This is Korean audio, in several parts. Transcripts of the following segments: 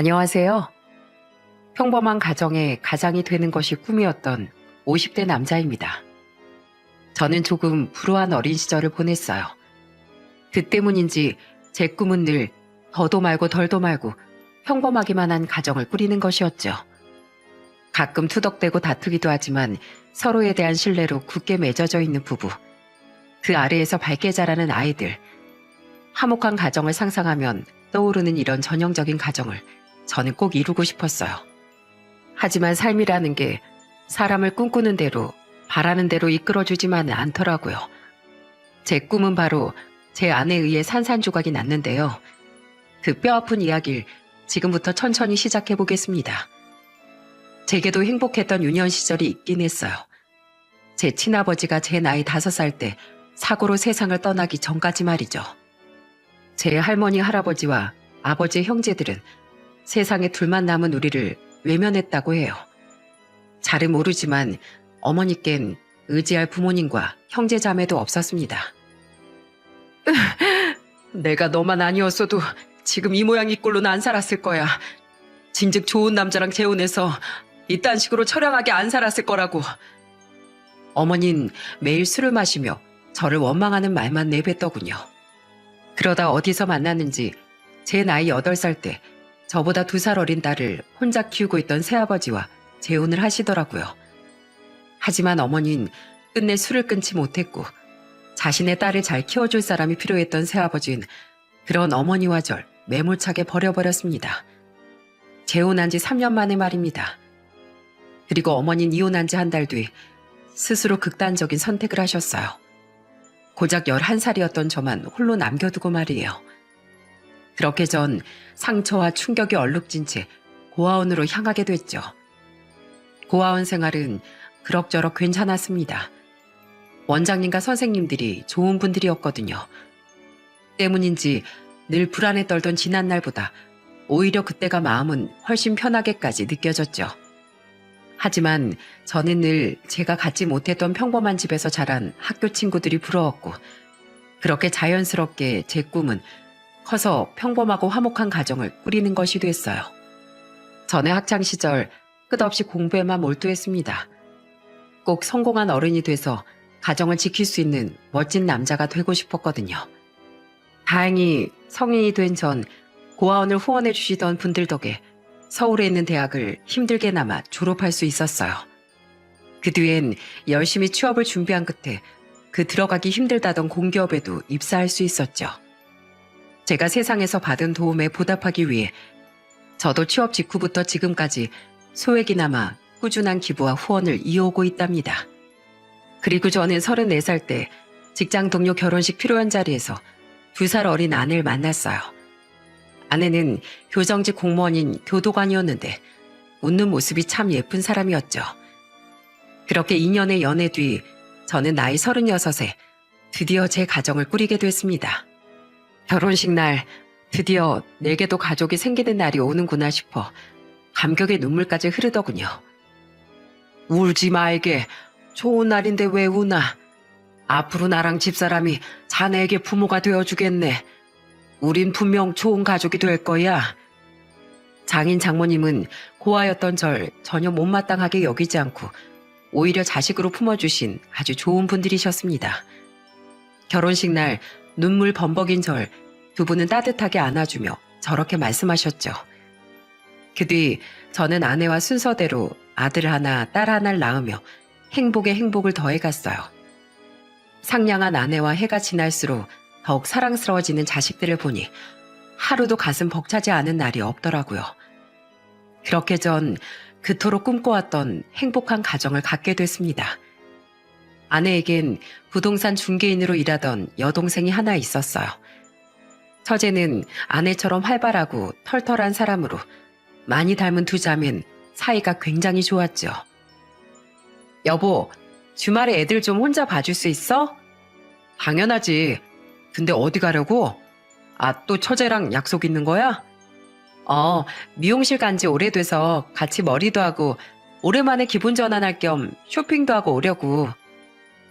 안녕하세요. 평범한 가정의 가장이 되는 것이 꿈이었던 50대 남자입니다. 저는 조금 불우한 어린 시절을 보냈어요. 그 때문인지 제 꿈은 늘 더도 말고 덜도 말고 평범하기만 한 가정을 꾸리는 것이었죠. 가끔 투덕대고 다투기도 하지만 서로에 대한 신뢰로 굳게 맺어져 있는 부부. 그 아래에서 밝게 자라는 아이들. 화목한 가정을 상상하면 떠오르는 이런 전형적인 가정을 저는 꼭 이루고 싶었어요. 하지만 삶이라는 게 사람을 꿈꾸는 대로 바라는 대로 이끌어주지만은 않더라고요. 제 꿈은 바로 제 아내에 의해 산산조각이 났는데요. 그 뼈아픈 이야기를 지금부터 천천히 시작해 보겠습니다. 제게도 행복했던 유년 시절이 있긴 했어요. 제 친아버지가 제 나이 5살 때 사고로 세상을 떠나기 전까지 말이죠. 제 할머니 할아버지와 아버지의 형제들은 세상에 둘만 남은 우리를 외면했다고 해요. 잘은 모르지만 어머니껜 의지할 부모님과 형제 자매도 없었습니다. 내가 너만 아니었어도 지금 이 모양 이 꼴로는 안 살았을 거야. 진즉 좋은 남자랑 재혼해서 이딴 식으로 처량하게 안 살았을 거라고. 어머닌 매일 술을 마시며 저를 원망하는 말만 내뱉더군요. 그러다 어디서 만났는지 제 나이 8살 때 저보다 2살 어린 딸을 혼자 키우고 있던 새아버지와 재혼을 하시더라고요. 하지만 어머니는 끝내 술을 끊지 못했고 자신의 딸을 잘 키워줄 사람이 필요했던 새아버지는 그런 어머니와 절 매몰차게 버려버렸습니다. 재혼한 지 3년 만에 말입니다. 그리고 어머니는 이혼한 지 한 달 뒤 스스로 극단적인 선택을 하셨어요. 고작 11살이었던 저만 홀로 남겨두고 말이에요. 그렇게 전 상처와 충격이 얼룩진 채 고아원으로 향하게 됐죠. 고아원 생활은 그럭저럭 괜찮았습니다. 원장님과 선생님들이 좋은 분들이었거든요. 때문인지 늘 불안에 떨던 지난날보다 오히려 그때가 마음은 훨씬 편하게까지 느껴졌죠. 하지만 저는 늘 제가 갖지 못했던 평범한 집에서 자란 학교 친구들이 부러웠고 그렇게 자연스럽게 제 꿈은 커서 평범하고 화목한 가정을 꾸리는 것이 됐어요. 전의 학창시절 끝없이 공부에만 몰두했습니다. 꼭 성공한 어른이 돼서 가정을 지킬 수 있는 멋진 남자가 되고 싶었거든요. 다행히 성인이 된 전 고아원을 후원해 주시던 분들 덕에 서울에 있는 대학을 힘들게나마 졸업할 수 있었어요. 그 뒤엔 열심히 취업을 준비한 끝에 그 들어가기 힘들다던 공기업에도 입사할 수 있었죠. 제가 세상에서 받은 도움에 보답하기 위해 저도 취업 직후부터 지금까지 소액이나마 꾸준한 기부와 후원을 이어오고 있답니다. 그리고 저는 34살 때 직장 동료 결혼식 피로연 자리에서 2살 어린 아내를 만났어요. 아내는 교정직 공무원인 교도관이었는데 웃는 모습이 참 예쁜 사람이었죠. 그렇게 2년의 연애 뒤 저는 나이 36에 드디어 제 가정을 꾸리게 됐습니다. 결혼식 날 드디어 내게도 가족이 생기는 날이 오는구나 싶어 감격의 눈물까지 흐르더군요. 울지 말게. 좋은 날인데 왜 우나. 앞으로 나랑 집사람이 자네에게 부모가 되어주겠네. 우린 분명 좋은 가족이 될 거야. 장인 장모님은 고아였던 절 전혀 못마땅하게 여기지 않고 오히려 자식으로 품어주신 아주 좋은 분들이셨습니다. 결혼식 날 눈물 범벅인 절 두 분은 따뜻하게 안아주며 저렇게 말씀하셨죠. 그 뒤 저는 아내와 순서대로 아들 하나, 딸 하나를 낳으며 행복에 행복을 더해갔어요. 상냥한 아내와 해가 지날수록 더욱 사랑스러워지는 자식들을 보니 하루도 가슴 벅차지 않은 날이 없더라고요. 그렇게 전 그토록 꿈꿔왔던 행복한 가정을 갖게 됐습니다. 아내에겐 부동산 중개인으로 일하던 여동생이 하나 있었어요. 처제는 아내처럼 활발하고 털털한 사람으로 많이 닮은 두 자매는 사이가 굉장히 좋았죠. 여보, 주말에 애들 좀 혼자 봐줄 수 있어? 당연하지. 근데 어디 가려고? 아, 또 처제랑 약속 있는 거야? 미용실 간지 오래돼서 같이 머리도 하고 오랜만에 기분 전환할 겸 쇼핑도 하고 오려고.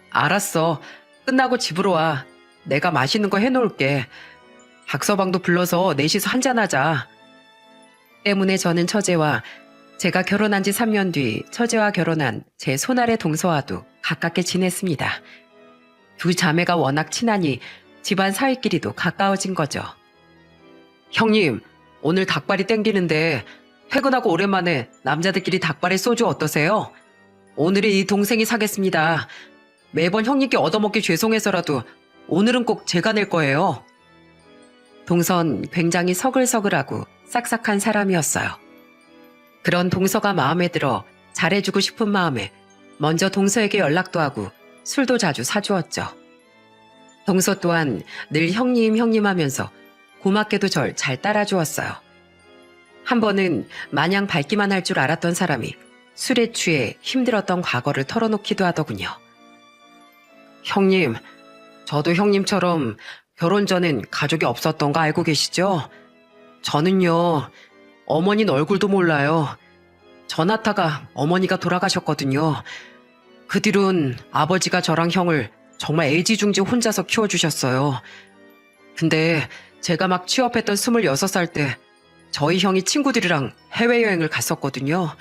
알았어. 끝나고 집으로 와. 내가 맛있는 거 해놓을게. 박서방도 불러서 넷이서 한잔하자. 때문에 저는 처제와 제가 결혼한 지 3년 뒤 처제와 결혼한 제 손아래 동서와도 가깝게 지냈습니다. 두 자매가 워낙 친하니 집안 사이끼리도 가까워진 거죠. 형님, 오늘 닭발이 땡기는데 퇴근하고 오랜만에 남자들끼리 닭발에 소주 어떠세요? 오늘은 이 동생이 사겠습니다. 매번 형님께 얻어먹기 죄송해서라도 오늘은 꼭 제가 낼 거예요. 동선 굉장히 서글서글하고 싹싹한 사람이었어요. 그런 동서가 마음에 들어 잘해주고 싶은 마음에 먼저 동서에게 연락도 하고 술도 자주 사주었죠. 동서 또한 늘 형님 형님 하면서 고맙게도 절 잘 따라주었어요. 한 번은 마냥 밝기만 할 줄 알았던 사람이 술에 취해 힘들었던 과거를 털어놓기도 하더군요. 형님, 저도 형님처럼 결혼 전엔 가족이 없었던 거 알고 계시죠? 저는요, 어머니는 얼굴도 몰라요. 전하다가 어머니가 돌아가셨거든요. 그 뒤론 아버지가 저랑 형을 정말 애지중지 혼자서 키워주셨어요. 근데 제가 막 취업했던 26살 때 저희 형이 친구들이랑 해외여행을 갔었거든요.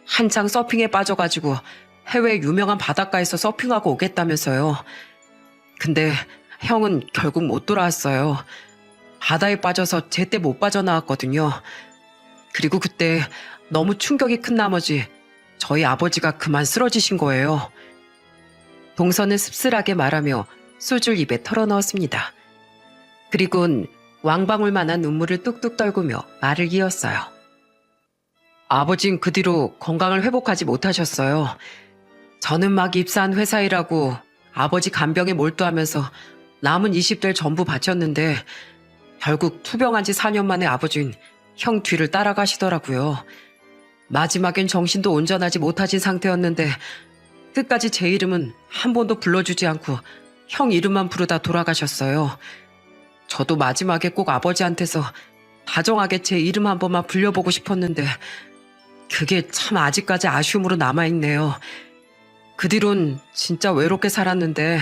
한창 서핑에 빠져가지고 해외 유명한 바닷가에서 서핑하고 오겠다면서요. 근데 형은 결국 못 돌아왔어요. 바다에 빠져서 제때 못 빠져나왔거든요. 그리고 그때 너무 충격이 큰 나머지 저희 아버지가 그만 쓰러지신 거예요. 동서는 씁쓸하게 말하며 소주를 입에 털어넣었습니다. 그리곤 왕방울만한 눈물을 뚝뚝 떨구며 말을 이었어요. 아버진 그 뒤로 건강을 회복하지 못하셨어요. 저는 막 입사한 회사 일하고 아버지 간병에 몰두하면서 남은 20대를 전부 바쳤는데 결국 투병한 지 4년 만에 아버진 형 뒤를 따라가시더라고요. 마지막엔 정신도 온전하지 못하신 상태였는데 끝까지 제 이름은 한 번도 불러주지 않고 형 이름만 부르다 돌아가셨어요. 저도 마지막에 꼭 아버지한테서 다정하게 제 이름 한 번만 불려보고 싶었는데 그게 참 아직까지 아쉬움으로 남아있네요. 그 뒤론 진짜 외롭게 살았는데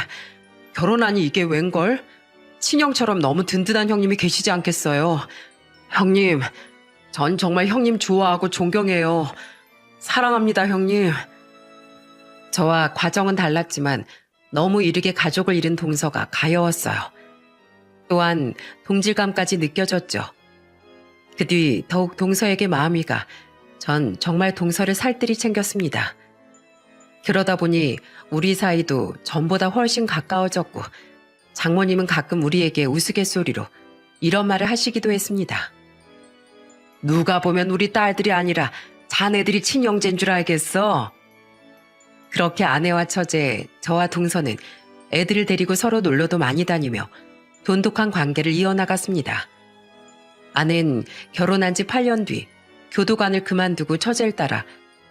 결혼하니 이게 웬걸? 친형처럼 너무 든든한 형님이 계시지 않겠어요. 형님, 전 정말 형님 좋아하고 존경해요. 사랑합니다, 형님. 저와 과정은 달랐지만 너무 이르게 가족을 잃은 동서가 가여웠어요. 또한 동질감까지 느껴졌죠. 그 뒤 더욱 동서에게 마음이 가 전 정말 동서를 살뜰히 챙겼습니다. 그러다 보니 우리 사이도 전보다 훨씬 가까워졌고 장모님은 가끔 우리에게 우스갯소리로 이런 말을 하시기도 했습니다. 누가 보면 우리 딸들이 아니라 자네들이 친형제인 줄 알겠어. 그렇게 아내와 처제, 저와 동서는 애들을 데리고 서로 놀러도 많이 다니며 돈독한 관계를 이어나갔습니다. 아내는 결혼한 지 8년 뒤 교도관을 그만두고 처제를 따라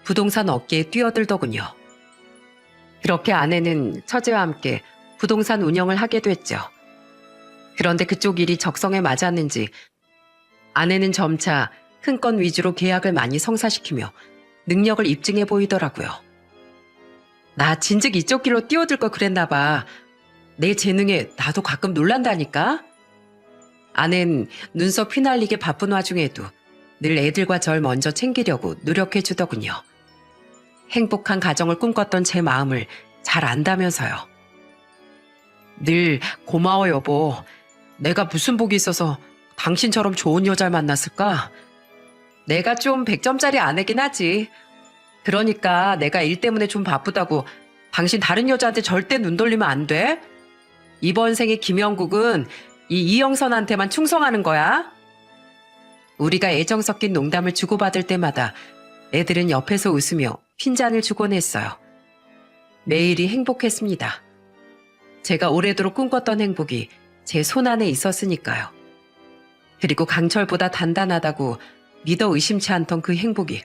부동산 업계에 뛰어들더군요. 그렇게 아내는 처제와 함께 부동산 운영을 하게 됐죠. 그런데 그쪽 일이 적성에 맞았는지 아내는 점차 큰 건 위주로 계약을 많이 성사시키며 능력을 입증해 보이더라고요. 나 진즉 이쪽 길로 뛰어들 걸 그랬나 봐. 내 재능에 나도 가끔 놀란다니까. 아내는 눈썹 휘날리게 바쁜 와중에도 늘 애들과 절 먼저 챙기려고 노력해 주더군요. 행복한 가정을 꿈꿨던 제 마음을 잘 안다면서요. 늘 고마워 여보. 내가 무슨 복이 있어서 당신처럼 좋은 여자를 만났을까? 내가 좀 100점짜리 아내긴 하지. 그러니까 내가 일 때문에 좀 바쁘다고 당신 다른 여자한테 절대 눈 돌리면 안 돼. 이번 생에 김영국은 이 이영선한테만 충성하는 거야. 우리가 애정 섞인 농담을 주고받을 때마다 애들은 옆에서 웃으며 핀잔을 주곤 했어요. 매일이 행복했습니다. 제가 오래도록 꿈꿨던 행복이 제 손안에 있었으니까요. 그리고 강철보다 단단하다고 믿어 의심치 않던 그 행복이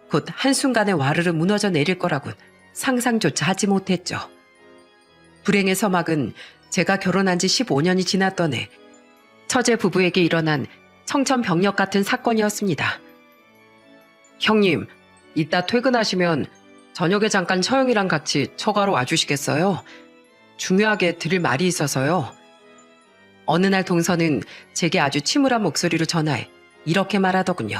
곧 한순간에 와르르 무너져 내릴 거라곤 상상조차 하지 못했죠. 불행의 서막은 제가 결혼한 지 15년이 지났던 해 처제 부부에게 일어난 청천벽력 같은 사건이었습니다. 형님, 이따 퇴근하시면 저녁에 잠깐 처형이랑 같이 처가로 와주시겠어요? 중요하게 드릴 말이 있어서요. 어느 날 동서는 제게 아주 침울한 목소리로 전화해 이렇게 말하더군요.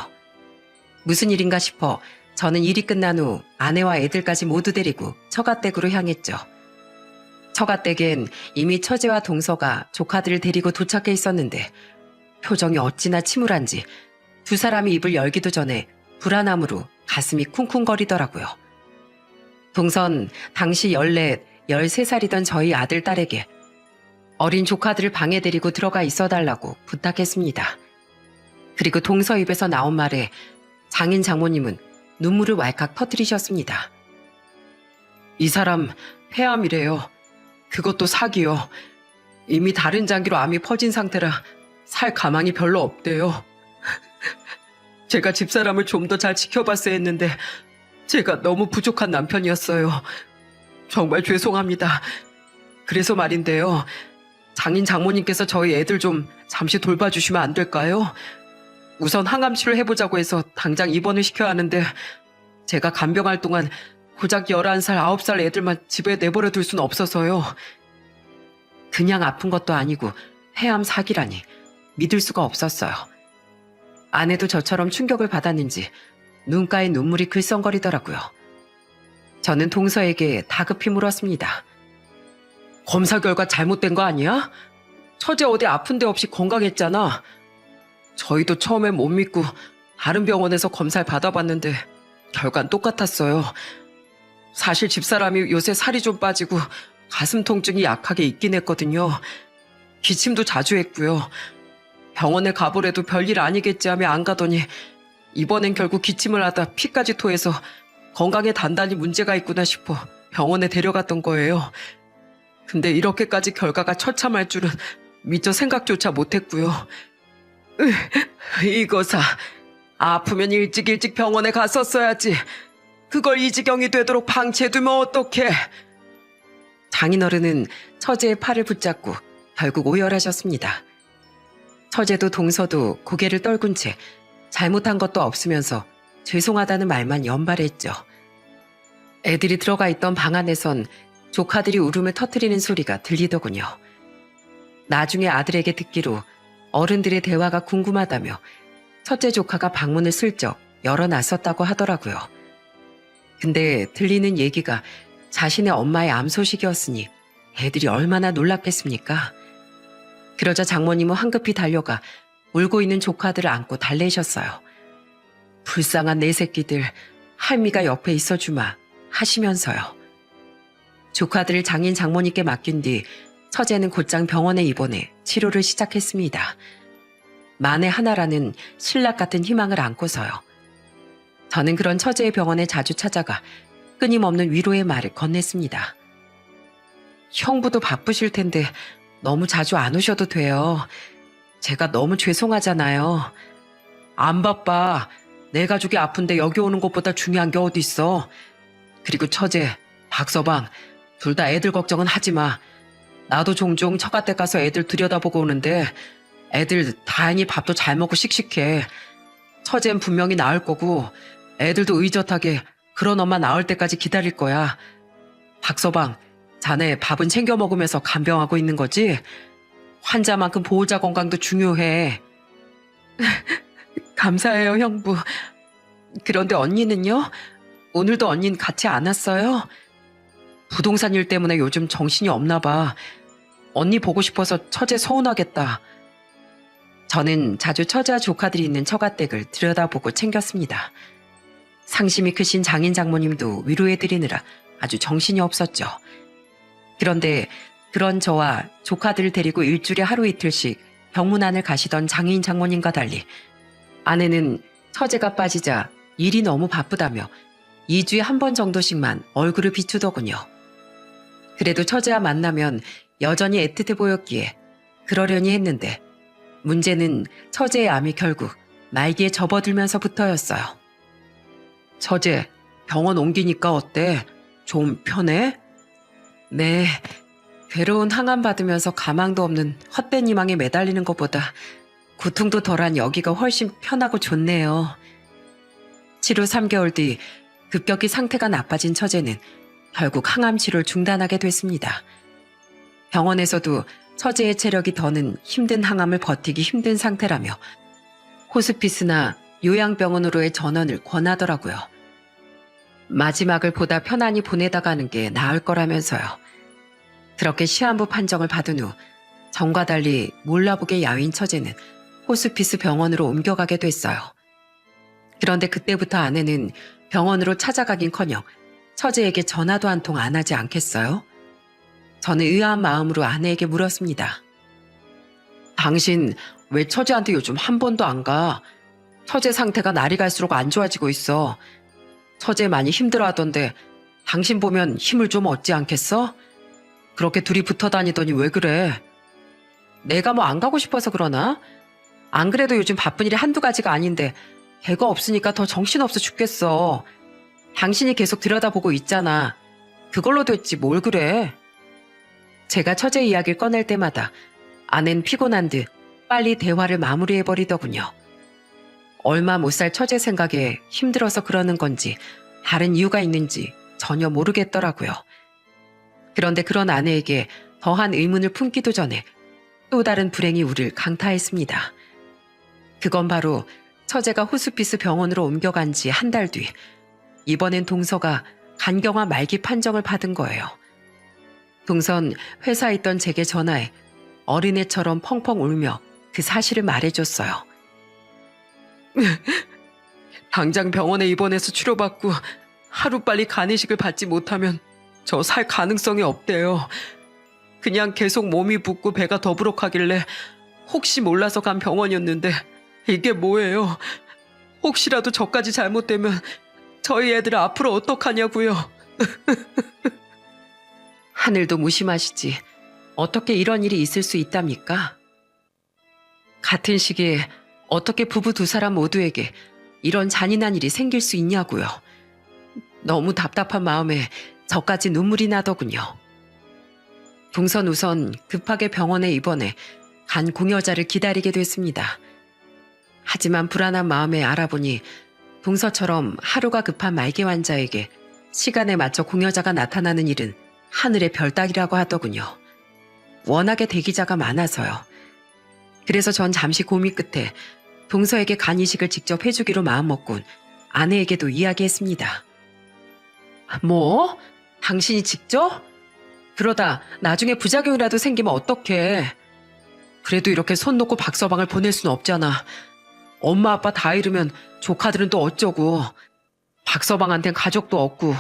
무슨 일인가 싶어 저는 일이 끝난 후 아내와 애들까지 모두 데리고 처가댁으로 향했죠. 처가댁엔 이미 처제와 동서가 조카들을 데리고 도착해 있었는데 표정이 어찌나 침울한지 두 사람이 입을 열기도 전에 불안함으로 가슴이 쿵쿵거리더라고요. 동선 당시 14, 13살이던 저희 아들 딸에게 어린 조카들을 방에 데리고 들어가 있어달라고 부탁했습니다. 그리고 동서 입에서 나온 말에 장인 장모님은 눈물을 왈칵 터뜨리셨습니다. 이 사람 폐암이래요. 그것도 사기요. 이미 다른 장기로 암이 퍼진 상태라 살 가망이 별로 없대요. 제가 집사람을 좀 더 잘 지켜봤어야 했는데 제가 너무 부족한 남편이었어요. 정말 죄송합니다. 그래서 말인데요. 장인 장모님께서 저희 애들 좀 잠시 돌봐주시면 안 될까요? 우선 항암치료를 해보자고 해서 당장 입원을 시켜야 하는데 제가 간병할 동안 고작 11살, 9살 애들만 집에 내버려 둘 수는 없어서요. 그냥 아픈 것도 아니고 폐암 사기라니 믿을 수가 없었어요. 아내도 저처럼 충격을 받았는지 눈가에 눈물이 글썽거리더라고요. 저는 동서에게 다급히 물었습니다. 검사 결과 잘못된 거 아니야? 처제 어디 아픈 데 없이 건강했잖아. 저희도 처음엔 못 믿고 다른 병원에서 검사를 받아봤는데 결과는 똑같았어요. 사실 집사람이 요새 살이 좀 빠지고 가슴 통증이 약하게 있긴 했거든요. 기침도 자주 했고요. 병원에 가보래도 별일 아니겠지 하며 안 가더니 이번엔 결국 기침을 하다 피까지 토해서 건강에 단단히 문제가 있구나 싶어 병원에 데려갔던 거예요. 근데 이렇게까지 결과가 처참할 줄은 미처 생각조차 못했고요. 이거사, 아프면 일찍 병원에 갔었어야지. 그걸 이 지경이 되도록 방치해두면 어떡해. 장인어른은 처제의 팔을 붙잡고 결국 오열하셨습니다. 처제도 동서도 고개를 떨군 채 잘못한 것도 없으면서 죄송하다는 말만 연발했죠. 애들이 들어가 있던 방 안에선 조카들이 울음을 터뜨리는 소리가 들리더군요. 나중에 아들에게 듣기로 어른들의 대화가 궁금하다며 첫째 조카가 방문을 슬쩍 열어놨었다고 하더라고요. 근데 들리는 얘기가 자신의 엄마의 암 소식이었으니 애들이 얼마나 놀랐겠습니까? 그러자 장모님은 황급히 달려가 울고 있는 조카들을 안고 달래셨어요. 불쌍한 내 새끼들, 할미가 옆에 있어주마 하시면서요. 조카들을 장인 장모님께 맡긴 뒤 처제는 곧장 병원에 입원해 치료를 시작했습니다. 만에 하나라는 신락 같은 희망을 안고서요. 저는 그런 처제의 병원에 자주 찾아가 끊임없는 위로의 말을 건넸습니다. 형부도 바쁘실 텐데 너무 자주 안 오셔도 돼요. 제가 너무 죄송하잖아요. 안 바빠. 내 가족이 아픈데 여기 오는 것보다 중요한 게 어디 있어. 그리고 처제, 박서방, 둘 다 애들 걱정은 하지 마. 나도 종종 처가댁 가서 애들 들여다보고 오는데 애들 다행히 밥도 잘 먹고 씩씩해. 처제는 분명히 나을 거고 애들도 의젓하게 그런 엄마 나을 때까지 기다릴 거야. 박서방, 자네 밥은 챙겨 먹으면서 간병하고 있는 거지? 환자만큼 보호자 건강도 중요해. 감사해요, 형부. 그런데 언니는요? 오늘도 언니는 같이 안 왔어요? 부동산 일 때문에 요즘 정신이 없나 봐. 언니 보고 싶어서 처제 서운하겠다. 저는 자주 처제와 조카들이 있는 처가댁을 들여다보고 챙겼습니다. 상심이 크신 장인 장모님도 위로해드리느라 아주 정신이 없었죠. 그런데 그런 저와 조카들을 데리고 일주일에 하루 이틀씩 병문안을 가시던 장인 장모님과 달리 아내는 처제가 빠지자 일이 너무 바쁘다며 2주에 한 번 정도씩만 얼굴을 비추더군요. 그래도 처제와 만나면 여전히 애틋해 보였기에 그러려니 했는데 문제는 처제의 암이 결국 말기에 접어들면서부터였어요. 처제, 병원 옮기니까 어때? 좀 편해? 네, 괴로운 항암 받으면서 가망도 없는 헛된 희망에 매달리는 것보다 고통도 덜한 여기가 훨씬 편하고 좋네요. 치료 3개월 뒤 급격히 상태가 나빠진 처제는 결국 항암 치료를 중단하게 됐습니다. 병원에서도 처제의 체력이 더는 힘든 항암을 버티기 힘든 상태라며 호스피스나 요양병원으로의 전원을 권하더라고요. 마지막을 보다 편안히 보내다 가는 게 나을 거라면서요. 그렇게 시한부 판정을 받은 후 전과 달리 몰라보게 야윈 처제는 호스피스 병원으로 옮겨가게 됐어요. 그런데 그때부터 아내는 병원으로 찾아가긴커녕 처제에게 전화도 한 통 안 하지 않겠어요? 저는 의아한 마음으로 아내에게 물었습니다. 당신 왜 처제한테 요즘 한 번도 안 가? 처제 상태가 날이 갈수록 안 좋아지고 있어. 처제 많이 힘들어하던데 당신 보면 힘을 좀 얻지 않겠어? 그렇게 둘이 붙어 다니더니 왜 그래? 내가 뭐 안 가고 싶어서 그러나? 안 그래도 요즘 바쁜 일이 한두 가지가 아닌데 걔가 없으니까 더 정신없어 죽겠어. 당신이 계속 들여다보고 있잖아. 그걸로 됐지 뭘 그래. 제가 처제 이야기를 꺼낼 때마다 아내는 피곤한 듯 빨리 대화를 마무리해버리더군요. 얼마 못 살 처제 생각에 힘들어서 그러는 건지 다른 이유가 있는지 전혀 모르겠더라고요. 그런데 그런 아내에게 더한 의문을 품기도 전에 또 다른 불행이 우리를 강타했습니다. 그건 바로 처제가 호스피스 병원으로 옮겨간 지 한 달 뒤 이번엔 동서가 간경화 말기 판정을 받은 거예요. 동선 회사에 있던 제게 전화해 어린애처럼 펑펑 울며 그 사실을 말해줬어요. 당장 병원에 입원해서 치료받고 하루빨리 간이식을 받지 못하면 저 살 가능성이 없대요. 그냥 계속 몸이 붓고 배가 더부룩하길래 혹시 몰라서 간 병원이었는데 이게 뭐예요? 혹시라도 저까지 잘못되면 저희 애들 앞으로 어떡하냐고요. 하늘도 무심하시지. 어떻게 이런 일이 있을 수 있답니까? 같은 시기에 어떻게 부부 두 사람 모두에게 이런 잔인한 일이 생길 수 있냐고요. 너무 답답한 마음에 저까지 눈물이 나더군요. 동선 우선 급하게 병원에 입원해 간 공여자를 기다리게 됐습니다. 하지만 불안한 마음에 알아보니 동서처럼 하루가 급한 말기 환자에게 시간에 맞춰 공여자가 나타나는 일은 하늘의 별 따기라고 하더군요. 워낙에 대기자가 많아서요. 그래서 전 잠시 고민 끝에 동서에게 간이식을 직접 해주기로 마음먹곤 아내에게도 이야기했습니다. 뭐? 당신이 직접? 그러다 나중에 부작용이라도 생기면 어떡해. 그래도 이렇게 손 놓고 박서방을 보낼 수는 없잖아. 엄마 아빠 다 잃으면 조카들은 또 어쩌고. 박서방한텐 가족도 없고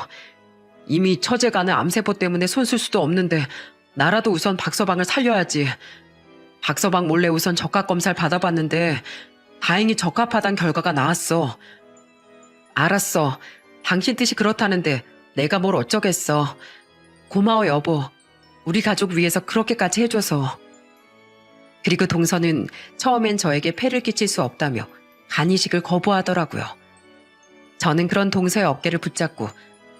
이미 처제가는 암세포 때문에 손 쓸 수도 없는데 나라도 우선 박서방을 살려야지. 박서방 몰래 우선 적합 검사를 받아봤는데 다행히 적합하단 결과가 나왔어. 알았어. 당신 뜻이 그렇다는데 내가 뭘 어쩌겠어. 고마워 여보. 우리 가족 위해서 그렇게까지 해줘서. 그리고 동서는 처음엔 저에게 폐를 끼칠 수 없다며 간이식을 거부하더라고요. 저는 그런 동서의 어깨를 붙잡고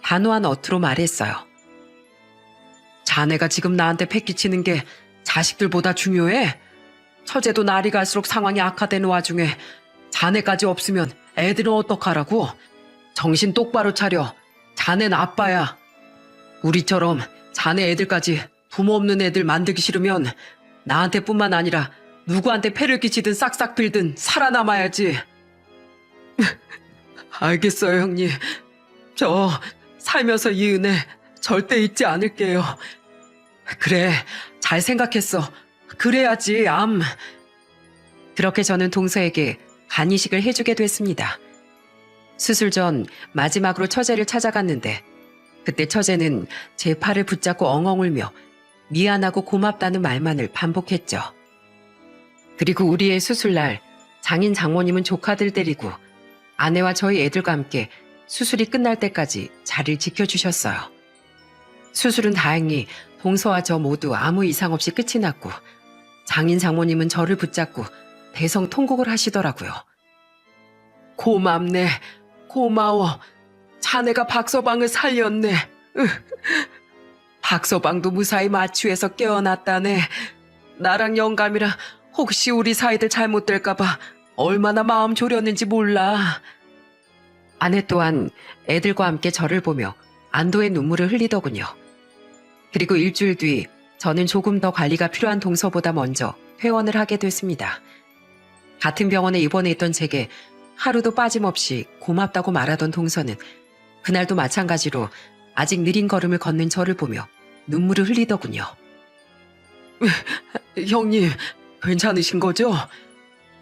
단호한 어투로 말했어요. 자네가 지금 나한테 폐 끼치는 게 자식들보다 중요해? 처제도 날이 갈수록 상황이 악화되는 와중에 자네까지 없으면 애들은 어떡하라고? 정신 똑바로 차려. 자넨 아빠야. 우리처럼 자네 애들까지 부모 없는 애들 만들기 싫으면 나한테뿐만 아니라 누구한테 폐를 끼치든 싹싹 빌든 살아남아야지. 알겠어요, 형님. 저 살면서 이 은혜 절대 잊지 않을게요. 그래, 잘 생각했어. 그래야지, 암. 그렇게 저는 동서에게 간이식을 해주게 됐습니다. 수술 전 마지막으로 처제를 찾아갔는데 그때 처제는 제 팔을 붙잡고 엉엉 울며 미안하고 고맙다는 말만을 반복했죠. 그리고 우리의 수술날 장인 장모님은 조카들 데리고 아내와 저희 애들과 함께 수술이 끝날 때까지 자리를 지켜주셨어요. 수술은 다행히 동서와 저 모두 아무 이상 없이 끝이 났고 장인 장모님은 저를 붙잡고 대성통곡을 하시더라고요. 고맙네. 고마워. 자네가 박서방을 살렸네. 박서방도 무사히 마취해서 깨어났다네. 나랑 영감이라 혹시 우리 사이들 잘못될까봐 얼마나 마음 졸였는지 몰라. 아내 또한 애들과 함께 저를 보며 안도의 눈물을 흘리더군요. 그리고 일주일 뒤 저는 조금 더 관리가 필요한 동서보다 먼저 퇴원을 하게 됐습니다. 같은 병원에 입원해 있던 제게 하루도 빠짐없이 고맙다고 말하던 동서는 그날도 마찬가지로 아직 느린 걸음을 걷는 저를 보며 눈물을 흘리더군요. 형님, 괜찮으신 거죠?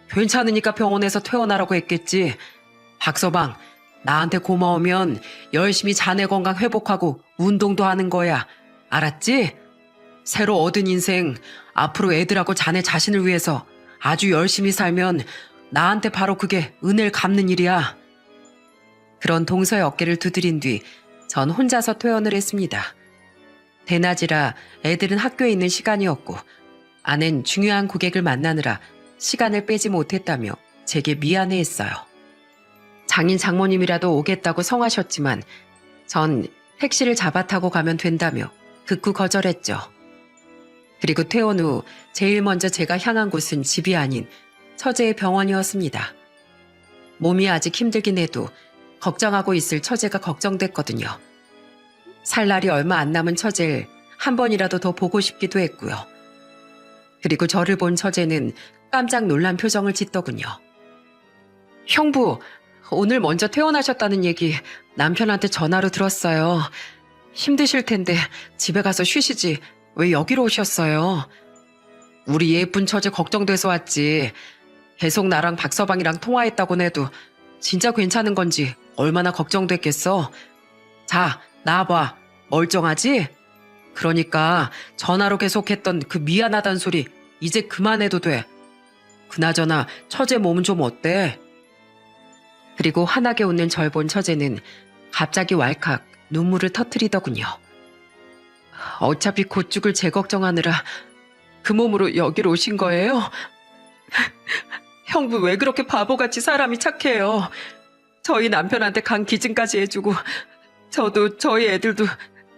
괜찮으니까 병원에서 퇴원하라고 했겠지. 박서방, 나한테 고마우면 열심히 자네 건강 회복하고 운동도 하는 거야. 알았지? 새로 얻은 인생, 앞으로 애들하고 자네 자신을 위해서 아주 열심히 살면 나한테 바로 그게 은혜를 갚는 일이야. 그런 동서의 어깨를 두드린 뒤 전 혼자서 퇴원을 했습니다. 대낮이라 애들은 학교에 있는 시간이었고 아낸 중요한 고객을 만나느라 시간을 빼지 못했다며 제게 미안해했어요. 장인 장모님이라도 오겠다고 성하셨지만 전 택시를 잡아 타고 가면 된다며 극구 거절했죠. 그리고 퇴원 후 제일 먼저 제가 향한 곳은 집이 아닌 처제의 병원이었습니다. 몸이 아직 힘들긴 해도 걱정하고 있을 처제가 걱정됐거든요. 살 날이 얼마 안 남은 처제를 한 번이라도 더 보고 싶기도 했고요. 그리고 저를 본 처제는 깜짝 놀란 표정을 짓더군요. 형부, 오늘 먼저 퇴원하셨다는 얘기 남편한테 전화로 들었어요. 힘드실 텐데 집에 가서 쉬시지 왜 여기로 오셨어요? 우리 예쁜 처제 걱정돼서 왔지. 계속 나랑 박서방이랑 통화했다곤 해도 진짜 괜찮은 건지 얼마나 걱정됐겠어. 자, 나와봐. 멀쩡하지? 그러니까 전화로 계속했던 그 미안하단 소리 이제 그만해도 돼. 그나저나 처제 몸은 좀 어때? 그리고 환하게 웃는 절 본 처제는 갑자기 왈칵 눈물을 터뜨리더군요. 어차피 곧 죽을 제 걱정하느라 그 몸으로 여기로 오신 거예요? 형부 왜 그렇게 바보같이 사람이 착해요? 저희 남편한테 간 기증까지 해주고 저도 저희 애들도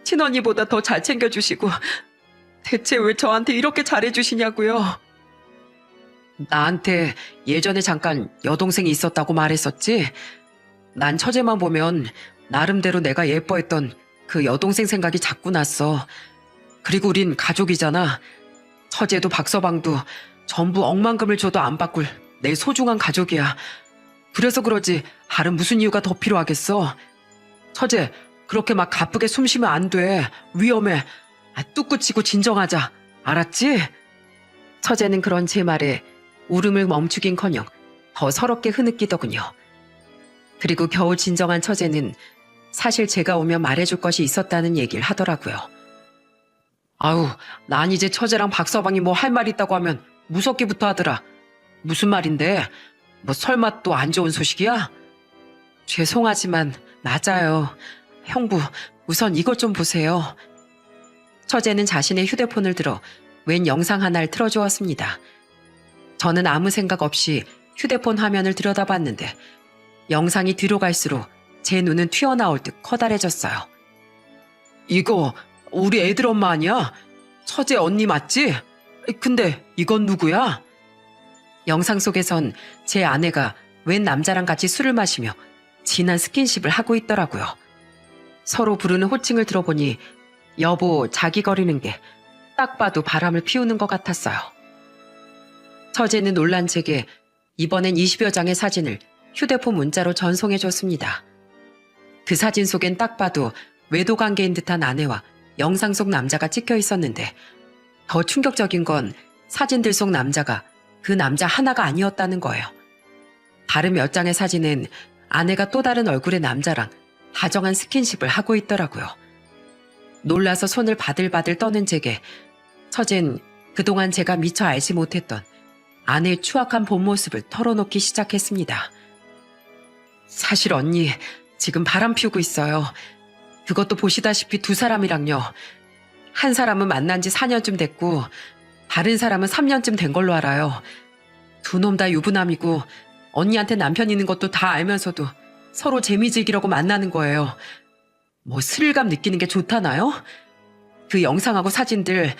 친언니보다 더 잘 챙겨주시고 대체 왜 저한테 이렇게 잘해주시냐고요? 나한테 예전에 잠깐 여동생이 있었다고 말했었지? 난 처제만 보면 나름대로 내가 예뻐했던 그 여동생 생각이 자꾸 났어. 그리고 우린 가족이잖아. 처제도 박서방도 전부 억만금을 줘도 안 바꿀 내 소중한 가족이야. 그래서 그러지 다른 무슨 이유가 더 필요하겠어? 처제, 그렇게 막 가쁘게 숨 쉬면 안 돼. 위험해. 뚝 굳히고 진정하자. 알았지? 처제는 그런 제 말에 울음을 멈추긴커녕 더 서럽게 흐느끼더군요. 그리고 겨우 진정한 처제는 사실 제가 오면 말해줄 것이 있었다는 얘기를 하더라고요. 아우, 난 이제 처제랑 박서방이 뭐 할 말 있다고 하면 무섭기부터 하더라. 무슨 말인데? 뭐 설마 또 안 좋은 소식이야? 죄송하지만 맞아요. 형부, 우선 이것 좀 보세요. 처제는 자신의 휴대폰을 들어 웬 영상 하나를 틀어주었습니다. 저는 아무 생각 없이 휴대폰 화면을 들여다봤는데 영상이 뒤로 갈수록 제 눈은 튀어나올 듯 커다래졌어요. 이거 우리 애들 엄마 아니야? 처제 언니 맞지? 근데 이건 누구야? 영상 속에선 제 아내가 웬 남자랑 같이 술을 마시며 진한 스킨십을 하고 있더라고요. 서로 부르는 호칭을 들어보니 여보 자기 거리는 게 딱 봐도 바람을 피우는 것 같았어요. 처제는 놀란 제게 이번엔 20여 장의 사진을 휴대폰 문자로 전송해줬습니다. 그 사진 속엔 딱 봐도 외도 관계인 듯한 아내와 영상 속 남자가 찍혀 있었는데 더 충격적인 건 사진들 속 남자가 그 남자 하나가 아니었다는 거예요. 다른 몇 장의 사진은 아내가 또 다른 얼굴의 남자랑 다정한 스킨십을 하고 있더라고요. 놀라서 손을 바들바들 떠는 제게 처젠 그동안 제가 미처 알지 못했던 아내의 추악한 본 모습을 털어놓기 시작했습니다. 사실 언니 지금 바람 피우고 있어요. 그것도 보시다시피 두 사람이랑요. 한 사람은 만난 지 4년쯤 됐고 다른 사람은 3년쯤 된 걸로 알아요. 두 놈 다 유부남이고 언니한테 남편 있는 것도 다 알면서도 서로 재미지기라고 만나는 거예요. 뭐 스릴감 느끼는 게 좋다나요? 그 영상하고 사진들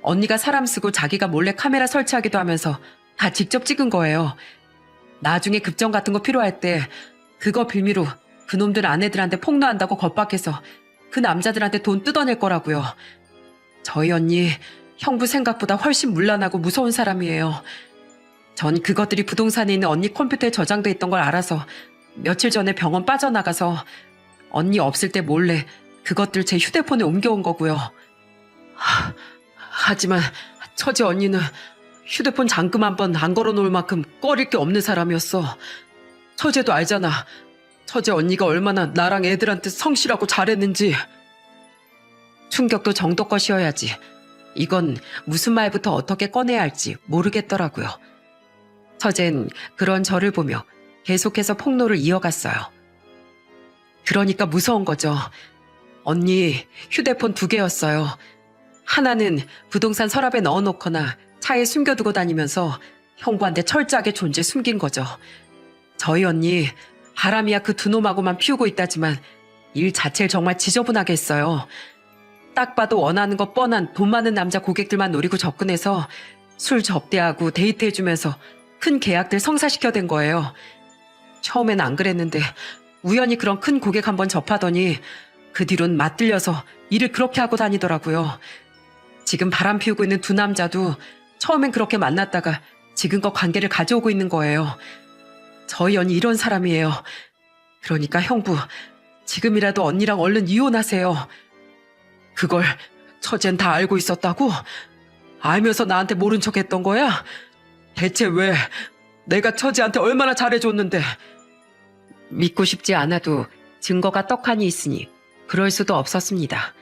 언니가 사람 쓰고 자기가 몰래 카메라 설치하기도 하면서 다 직접 찍은 거예요. 나중에 급정 같은 거 필요할 때 그거 빌미로 그놈들 아내들한테 폭로한다고 겁박해서 그 남자들한테 돈 뜯어낼 거라고요. 저희 언니 형부 생각보다 훨씬 문란하고 무서운 사람이에요. 전 그것들이 부동산에 있는 언니 컴퓨터에 저장돼 있던 걸 알아서 며칠 전에 병원 빠져나가서 언니 없을 때 몰래 그것들 제 휴대폰에 옮겨온 거고요. 하지만 처제 언니는 휴대폰 잠금 한 번 안 걸어놓을 만큼 꺼릴 게 없는 사람이었어. 처제도 알잖아. 처제 언니가 얼마나 나랑 애들한테 성실하고 잘했는지. 충격도 정도껏이어야지. 이건 무슨 말부터 어떻게 꺼내야 할지 모르겠더라고요. 처젠 그런 저를 보며 계속해서 폭로를 이어갔어요. 그러니까 무서운 거죠. 언니 휴대폰 2개였어요. 하나는 부동산 서랍에 넣어놓거나 차에 숨겨두고 다니면서 형부한테 철저하게 존재 숨긴 거죠. 저희 언니 바람이야 그 두 놈하고만 피우고 있다지만 일 자체를 정말 지저분하게 했어요. 딱 봐도 원하는 거 뻔한 돈 많은 남자 고객들만 노리고 접근해서 술 접대하고 데이트해주면서 큰 계약들 성사시켜댄 거예요. 처음엔 안 그랬는데 우연히 그런 큰 고객 한번 접하더니 그 뒤론 맞들려서 일을 그렇게 하고 다니더라고요. 지금 바람 피우고 있는 두 남자도 처음엔 그렇게 만났다가 지금껏 관계를 가져오고 있는 거예요. 저희 언니 이런 사람이에요. 그러니까 형부, 지금이라도 언니랑 얼른 이혼하세요. 그걸 처젠 다 알고 있었다고? 알면서 나한테 모른 척 했던 거야? 대체 왜? 내가 처제한테 얼마나 잘해줬는데. 믿고 싶지 않아도 증거가 떡하니 있으니 그럴 수도 없었습니다.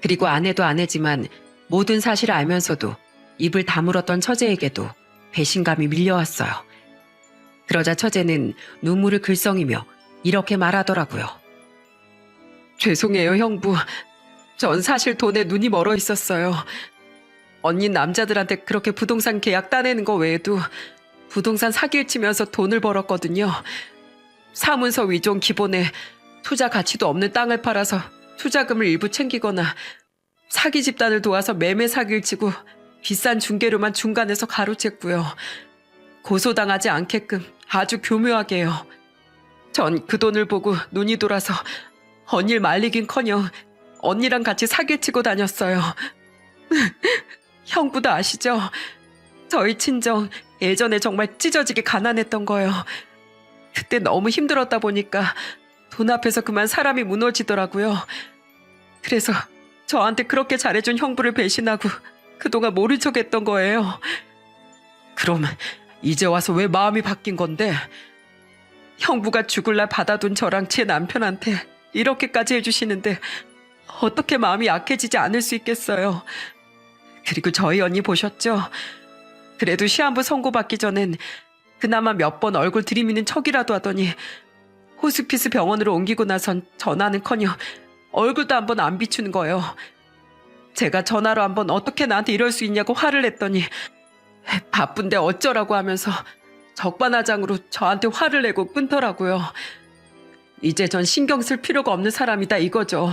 그리고 아내도 아내지만 모든 사실을 알면서도 입을 다물었던 처제에게도 배신감이 밀려왔어요. 그러자 처제는 눈물을 글썽이며 이렇게 말하더라고요. 죄송해요, 형부. 전 사실 돈에 눈이 멀어 있었어요. 언니 남자들한테 그렇게 부동산 계약 따내는 거 외에도 부동산 사기를 치면서 돈을 벌었거든요. 사문서 위조 기본에 투자 가치도 없는 땅을 팔아서 투자금을 일부 챙기거나 사기 집단을 도와서 매매 사기를 치고 비싼 중개료만 중간에서 가로챘고요. 고소당하지 않게끔 아주 교묘하게요. 전 그 돈을 보고 눈이 돌아서 언니를 말리긴커녕 언니랑 같이 사기를 치고 다녔어요. 형부도 아시죠? 저희 친정 예전에 정말 찢어지게 가난했던 거요. 그때 너무 힘들었다 보니까 돈 앞에서 그만 사람이 무너지더라고요. 그래서 저한테 그렇게 잘해준 형부를 배신하고 그동안 모른 척했던 거예요. 그럼 이제 와서 왜 마음이 바뀐 건데? 형부가 죽을 날 받아둔 저랑 제 남편한테 이렇게까지 해주시는데 어떻게 마음이 약해지지 않을 수 있겠어요. 그리고 저희 언니 보셨죠? 그래도 시한부 선고받기 전엔 그나마 몇 번 얼굴 들이미는 척이라도 하더니 호스피스 병원으로 옮기고 나선 전화는커녕 얼굴도 한번 안 비추는 거예요. 제가 전화로 한번 어떻게 나한테 이럴 수 있냐고 화를 냈더니 바쁜데 어쩌라고 하면서 적반하장으로 저한테 화를 내고 끊더라고요. 이제 전 신경 쓸 필요가 없는 사람이다 이거죠.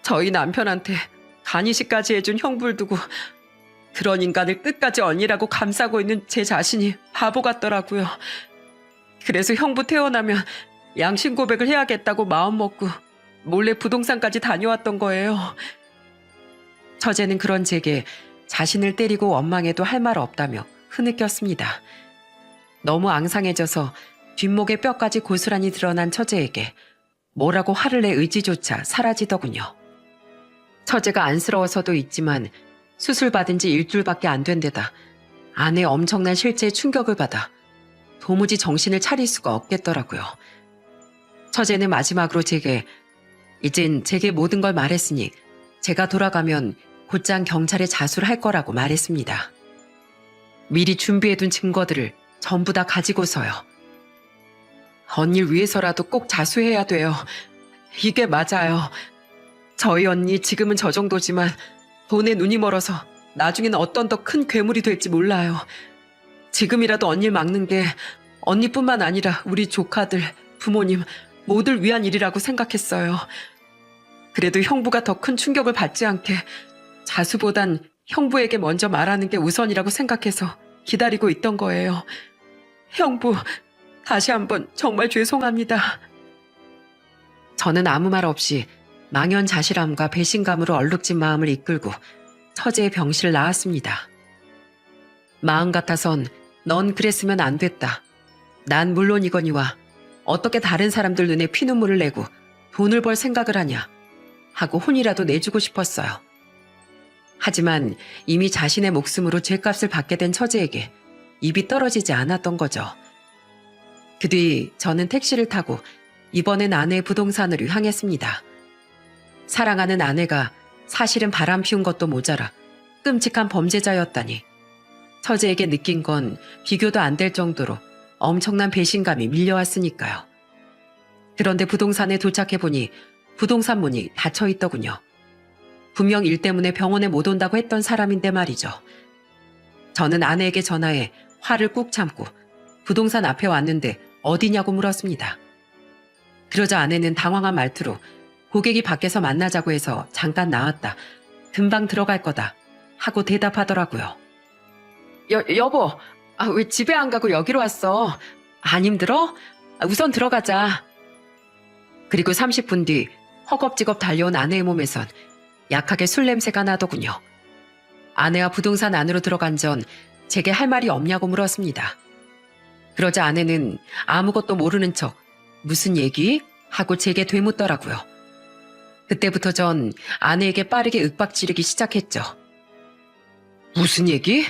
저희 남편한테 간이식까지 해준 형부를 두고 그런 인간을 끝까지 언니라고 감싸고 있는 제 자신이 바보 같더라고요. 그래서 형부 태어나면 양심 고백을 해야겠다고 마음먹고 몰래 부동산까지 다녀왔던 거예요. 처제는 그런 제게 자신을 때리고 원망해도 할 말 없다며 흐느꼈습니다. 너무 앙상해져서 뒷목의 뼈까지 고스란히 드러난 처제에게 뭐라고 화를 내 의지조차 사라지더군요. 처제가 안쓰러워서도 있지만 수술 받은 지 일주일밖에 안 된 데다 아내의 엄청난 실체에 충격을 받아 도무지 정신을 차릴 수가 없겠더라고요. 처제는 마지막으로 제게 이젠 제게 모든 걸 말했으니 제가 돌아가면 곧장 경찰에 자수를 할 거라고 말했습니다. 미리 준비해둔 증거들을 전부 다 가지고서요. 언니를 위해서라도 꼭 자수해야 돼요. 이게 맞아요. 저희 언니 지금은 저 정도지만 돈에 눈이 멀어서 나중에는 어떤 더 큰 괴물이 될지 몰라요. 지금이라도 언니를 막는 게 언니뿐만 아니라 우리 조카들, 부모님 모두를 위한 일이라고 생각했어요. 그래도 형부가 더 큰 충격을 받지 않게 자수보단 형부에게 먼저 말하는 게 우선이라고 생각해서 기다리고 있던 거예요. 형부, 다시 한번 정말 죄송합니다. 저는 아무 말 없이 망연자실함과 배신감으로 얼룩진 마음을 이끌고 처제의 병실을 나왔습니다. 마음 같아선 넌 그랬으면 안 됐다. 난 물론이거니와 어떻게 다른 사람들 눈에 피눈물을 내고 돈을 벌 생각을 하냐 하고 혼이라도 내주고 싶었어요. 하지만 이미 자신의 목숨으로 죗값을 받게 된 처제에게 입이 떨어지지 않았던 거죠. 그 뒤 저는 택시를 타고 이번엔 아내의 부동산으로 향했습니다. 사랑하는 아내가 사실은 바람 피운 것도 모자라 끔찍한 범죄자였다니 처제에게 느낀 건 비교도 안 될 정도로 엄청난 배신감이 밀려왔으니까요. 그런데 부동산에 도착해보니 부동산 문이 닫혀 있더군요. 분명 일 때문에 병원에 못 온다고 했던 사람인데 말이죠. 저는 아내에게 전화해 화를 꾹 참고 부동산 앞에 왔는데 어디냐고 물었습니다. 그러자 아내는 당황한 말투로 고객이 밖에서 만나자고 해서 잠깐 나왔다. 금방 들어갈 거다. 하고 대답하더라고요. 여보, 왜 집에 안 가고 여기로 왔어? 안 힘들어? 우선 들어가자. 그리고 30분 뒤 허겁지겁 달려온 아내의 몸에선 약하게 술 냄새가 나더군요. 아내와 부동산 안으로 들어간 전 제게 할 말이 없냐고 물었습니다. 그러자 아내는 아무것도 모르는 척 무슨 얘기? 하고 제게 되묻더라고요. 그때부터 전 아내에게 빠르게 윽박지르기 시작했죠. 무슨 얘기?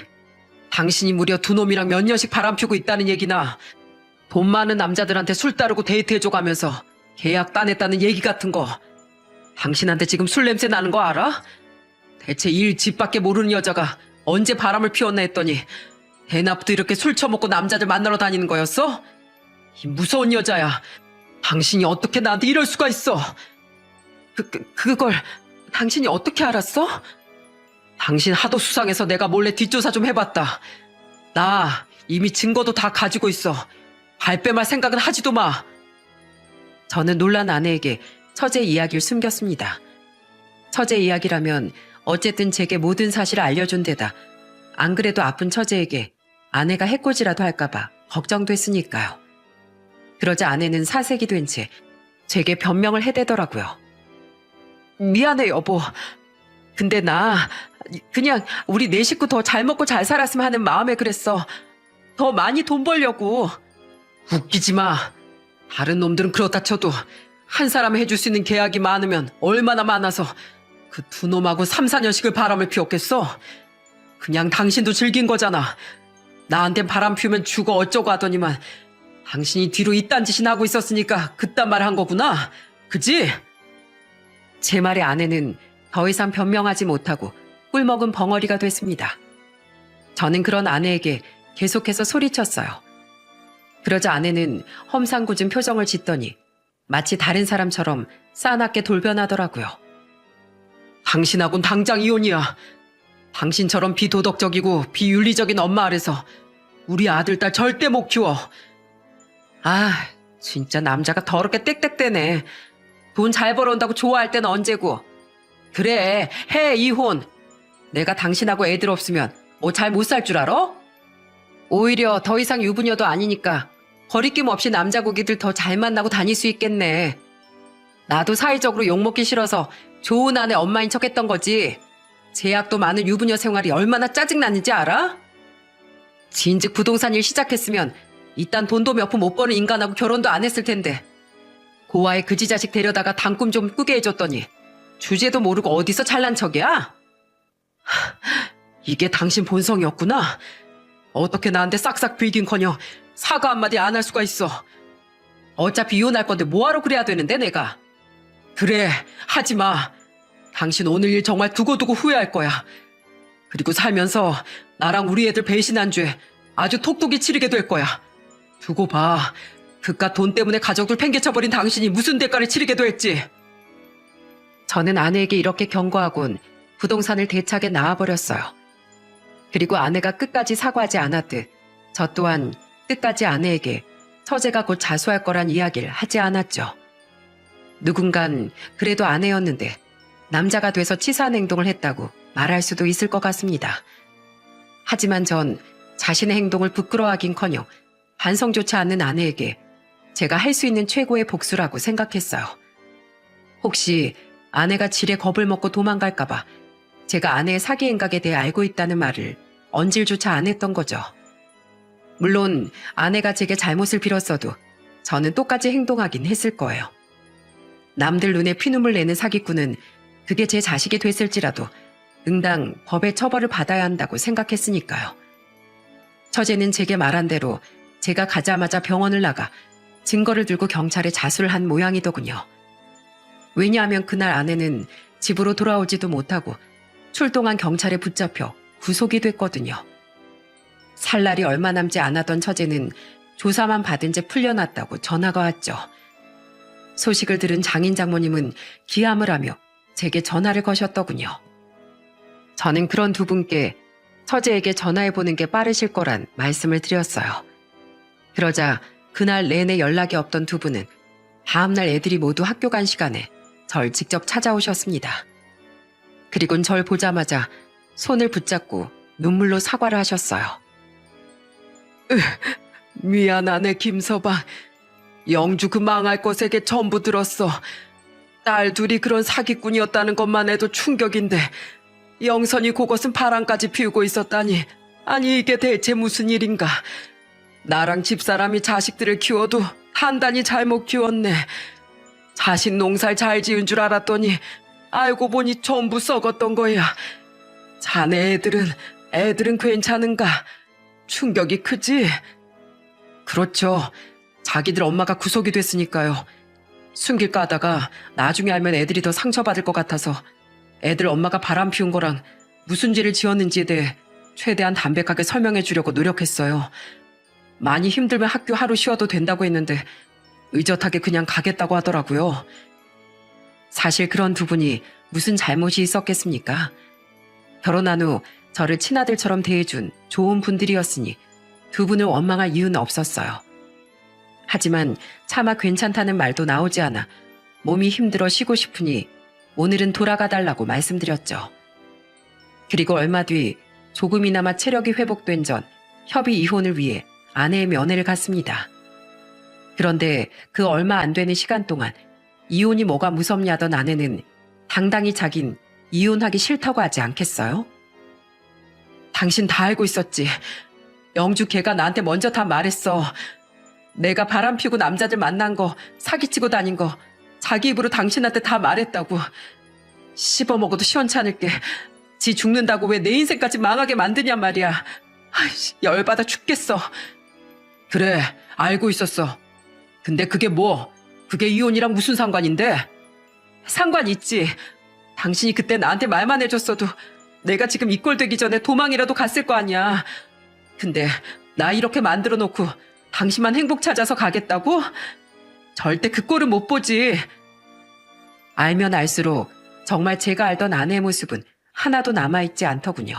당신이 무려 두 놈이랑 몇 년씩 바람피우고 있다는 얘기나 돈 많은 남자들한테 술 따르고 데이트해줘가면서 계약 따냈다는 얘기 같은 거. 당신한테 지금 술 냄새 나는 거 알아? 대체 일 집밖에 모르는 여자가 언제 바람을 피웠나 했더니 대낮부터 이렇게 술 처먹고 남자들 만나러 다니는 거였어? 이 무서운 여자야. 당신이 어떻게 나한테 이럴 수가 있어? 그걸 당신이 어떻게 알았어? 당신 하도 수상해서 내가 몰래 뒷조사 좀 해봤다. 나 이미 증거도 다 가지고 있어. 발뺌할 생각은 하지도 마. 저는 놀란 아내에게 처제 이야기를 숨겼습니다. 처제 이야기라면 어쨌든 제게 모든 사실을 알려준 데다 안 그래도 아픈 처제에게 아내가 해코지라도 할까봐 걱정됐으니까요. 그러자 아내는 사색이 된 채 제게 변명을 해대더라고요. 미안해 여보. 근데 나 그냥 우리 네 식구 더 잘 먹고 잘 살았으면 하는 마음에 그랬어. 더 많이 돈 벌려고. 웃기지 마. 다른 놈들은 그렇다 쳐도 한 사람이 해줄 수 있는 계약이 많으면 얼마나 많아서 그 두 놈하고 3, 4년씩을 바람을 피웠겠어? 그냥 당신도 즐긴 거잖아. 나한텐 바람 피우면 죽어 어쩌고 하더니만 당신이 뒤로 이딴 짓이나 하고 있었으니까 그딴 말을 한 거구나. 그지? 제 말에 아내는 더 이상 변명하지 못하고 꿀먹은 벙어리가 됐습니다. 저는 그런 아내에게 계속해서 소리쳤어요. 그러자 아내는 험상궂은 표정을 짓더니 마치 다른 사람처럼 싸납게 돌변하더라고요. 당신하고는 당장 이혼이야. 당신처럼 비도덕적이고 비윤리적인 엄마 아래서 우리 아들, 딸 절대 못 키워. 아, 진짜 남자가 더럽게 땡땡대네. 돈 잘 벌어온다고 좋아할 때는 언제고. 그래, 해 이혼. 내가 당신하고 애들 없으면 뭐 잘 못 살 줄 알아? 오히려 더 이상 유부녀도 아니니까 거리낌 없이 남자 고기들 더 잘 만나고 다닐 수 있겠네. 나도 사회적으로 욕먹기 싫어서 좋은 아내 엄마인 척했던 거지. 제약도 많은 유부녀 생활이 얼마나 짜증나는지 알아? 진즉 부동산 일 시작했으면 이딴 돈도 몇 푼 못 버는 인간하고 결혼도 안 했을 텐데. 고아의 그지 자식 데려다가 단꿈 좀 꾸게 해줬더니 주제도 모르고 어디서 잘난 척이야? 이게 당신 본성이었구나. 어떻게 나한테 싹싹 빌긴커녕 사과 한마디 안 할 수가 있어. 어차피 이혼할 건데 뭐하러 그래야 되는데 내가. 그래, 하지마. 당신 오늘 일 정말 두고두고 후회할 거야. 그리고 살면서 나랑 우리 애들 배신한 죄 아주 톡톡히 치르게 될 거야. 두고 봐. 그깟 돈 때문에 가족들 팽개쳐버린 당신이 무슨 대가를 치르게 될지. 저는 아내에게 이렇게 경고하곤 부동산을 대차게 나와버렸어요. 그리고 아내가 끝까지 사과하지 않았듯 저 또한 끝까지 아내에게 처제가 곧 자수할 거란 이야기를 하지 않았죠. 누군간 그래도 아내였는데 남자가 돼서 치사한 행동을 했다고 말할 수도 있을 것 같습니다. 하지만 전 자신의 행동을 부끄러워하긴커녕 반성조차 않는 아내에게 제가 할 수 있는 최고의 복수라고 생각했어요. 혹시 아내가 지레 겁을 먹고 도망갈까봐 제가 아내의 사기 행각에 대해 알고 있다는 말을 언질조차 안 했던 거죠. 물론 아내가 제게 잘못을 빌었어도 저는 똑같이 행동하긴 했을 거예요. 남들 눈에 피눈물 내는 사기꾼은 그게 제 자식이 됐을지라도 응당 법의 처벌을 받아야 한다고 생각했으니까요. 처제는 제게 말한 대로 제가 가자마자 병원을 나가 증거를 들고 경찰에 자수를 한 모양이더군요. 왜냐하면 그날 아내는 집으로 돌아오지도 못하고 출동한 경찰에 붙잡혀 구속이 됐거든요. 살 날이 얼마 남지 않았던 처제는 조사만 받은 채 풀려났다고 전화가 왔죠. 소식을 들은 장인 장모님은 기함을 하며 제게 전화를 거셨더군요. 저는 그런 두 분께 처제에게 전화해보는 게 빠르실 거란 말씀을 드렸어요. 그러자 그날 내내 연락이 없던 두 분은 다음날 애들이 모두 학교 간 시간에 절 직접 찾아오셨습니다. 그리곤 절 보자마자 손을 붙잡고 눈물로 사과를 하셨어요. 미안하네 김서방. 영주 그 망할 것에게 전부 들었어. 딸 둘이 그런 사기꾼이었다는 것만 해도 충격인데 영선이 그것은 바람까지 피우고 있었다니. 아니 이게 대체 무슨 일인가. 나랑 집사람이 자식들을 키워도 단단히 잘못 키웠네. 자식 농사를 잘 지은 줄 알았더니 알고 보니 전부 썩었던 거야. 자네 애들은 괜찮은가? 충격이 크지? 그렇죠. 자기들 엄마가 구속이 됐으니까요. 숨길까 하다가 나중에 알면 애들이 더 상처받을 것 같아서 애들 엄마가 바람 피운 거랑 무슨 죄를 지었는지에 대해 최대한 담백하게 설명해 주려고 노력했어요. 많이 힘들면 학교 하루 쉬어도 된다고 했는데 의젓하게 그냥 가겠다고 하더라고요. 사실 그런 두 분이 무슨 잘못이 있었겠습니까? 결혼한 후 저를 친아들처럼 대해준 좋은 분들이었으니 두 분을 원망할 이유는 없었어요. 하지만 차마 괜찮다는 말도 나오지 않아 몸이 힘들어 쉬고 싶으니 오늘은 돌아가 달라고 말씀드렸죠. 그리고 얼마 뒤 조금이나마 체력이 회복된 전 협의 이혼을 위해 아내의 면회를 갔습니다. 그런데 그 얼마 안 되는 시간 동안 이혼이 뭐가 무섭냐던 아내는 당당히 자긴 이혼하기 싫다고 하지 않겠어요? 당신 다 알고 있었지. 영주 걔가 나한테 먼저 다 말했어. 내가 바람 피우고 남자들 만난 거, 사기치고 다닌 거 자기 입으로 당신한테 다 말했다고. 씹어먹어도 시원찮을게. 지 죽는다고 왜 내 인생까지 망하게 만드냔 말이야. 아이씨, 열받아 죽겠어. 그래, 알고 있었어. 근데 그게 뭐? 그게 이혼이랑 무슨 상관인데? 상관 있지. 당신이 그때 나한테 말만 해줬어도 내가 지금 이 꼴 되기 전에 도망이라도 갔을 거 아니야. 근데 나 이렇게 만들어 놓고 당신만 행복 찾아서 가겠다고? 절대 그 꼴은 못 보지. 알면 알수록 정말 제가 알던 아내의 모습은 하나도 남아있지 않더군요.